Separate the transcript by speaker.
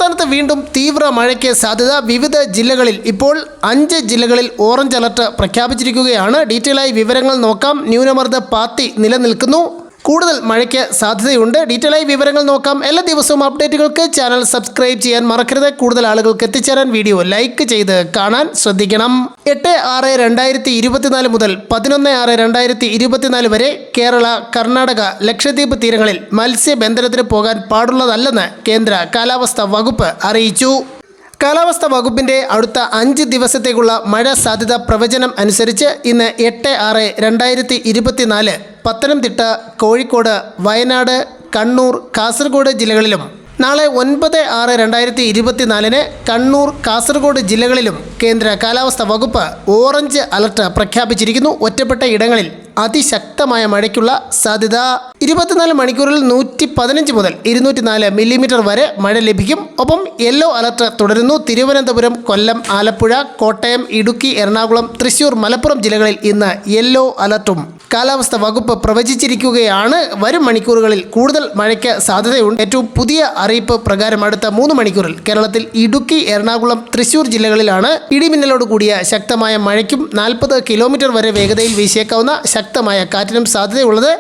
Speaker 1: സംസ്ഥാനത്ത് വീണ്ടും തീവ്ര മഴയ്ക്ക് സാധ്യത. വിവിധ ജില്ലകളിൽ ഇപ്പോൾ 5 ജില്ലകളിൽ ഓറഞ്ച് അലർട്ട് പ്രഖ്യാപിച്ചിരിക്കുകയാണ്. ഡീറ്റെയിലായി വിവരങ്ങൾ നോക്കാം. ന്യൂനമർദ്ദ പാത്തി നിലനിൽക്കുന്നു. കൂടുതൽ മഴയ്ക്ക് സാധ്യതയുണ്ട്. ഡീറ്റെയിലായി വിവരങ്ങൾ നോക്കാം. എല്ലാ ദിവസവും അപ്ഡേറ്റുകൾക്ക് ചാനൽ സബ്സ്ക്രൈബ് ചെയ്യാൻ മറക്കരുത്. കൂടുതൽ ആളുകൾക്ക് എത്തിച്ചേരാൻ വീഡിയോ ലൈക്ക് ചെയ്ത് കാണാൻ ശ്രദ്ധിക്കണം. 8/6/2024 മുതൽ 11/6/2024 വരെ കേരള, കർണാടക, ലക്ഷദ്വീപ് തീരങ്ങളിൽ മത്സ്യബന്ധനത്തിന് പോകാൻ പാടുള്ളതല്ലെന്ന് കേന്ദ്ര കാലാവസ്ഥാ വകുപ്പ് അറിയിച്ചു. കാലാവസ്ഥാ വകുപ്പിൻ്റെ അടുത്ത 5 ദിവസത്തേക്കുള്ള മഴ സാധ്യത പ്രവചനം അനുസരിച്ച് ഇന്ന് 8/6/2024 പത്തനംതിട്ട, കോഴിക്കോട്, വയനാട്, കണ്ണൂർ, കാസർഗോഡ് ജില്ലകളിലും നാളെ 9/6/2024 കണ്ണൂർ, കാസർഗോഡ് ജില്ലകളിലും കേന്ദ്ര കാലാവസ്ഥാ വകുപ്പ് ഓറഞ്ച് അലർട്ട് പ്രഖ്യാപിച്ചിരിക്കുന്നു. ഒറ്റപ്പെട്ട ഇടങ്ങളിൽ അതിശക്തമായ മഴയ്ക്കുള്ള സാധ്യത. 24 മണിക്കൂറിൽ 115 മുതൽ 204 മില്ലിമീറ്റർ വരെ മഴ ലഭിക്കും. ഒപ്പം യെല്ലോ അലർട്ട് തുടരുന്നു. തിരുവനന്തപുരം, കൊല്ലം, ആലപ്പുഴ, കോട്ടയം, ഇടുക്കി, എറണാകുളം, തൃശൂർ, മലപ്പുറം ജില്ലകളിൽ ഇന്ന് യെല്ലോ അലർട്ടും കാലാവസ്ഥാ വകുപ്പ് പ്രവചിച്ചിരിക്കുകയാണ്. വരും മണിക്കൂറുകളിൽ കൂടുതൽ മഴയ്ക്ക് സാധ്യതയുണ്ട്. ഏറ്റവും പുതിയ അറിയിപ്പ് പ്രകാരം അടുത്ത 3 മണിക്കൂറിൽ കേരളത്തിൽ ഇടുക്കി, എറണാകുളം, തൃശൂർ ജില്ലകളിലാണ് ഇടിമിന്നലോട് കൂടിയ ശക്തമായ മഴയ്ക്കും 40 കിലോമീറ്റർ വരെ വേഗതയിൽ വീശിയേക്കാവുന്ന ശക്തമായ കാറ്റിനും സാധ്യതയുള്ളത്.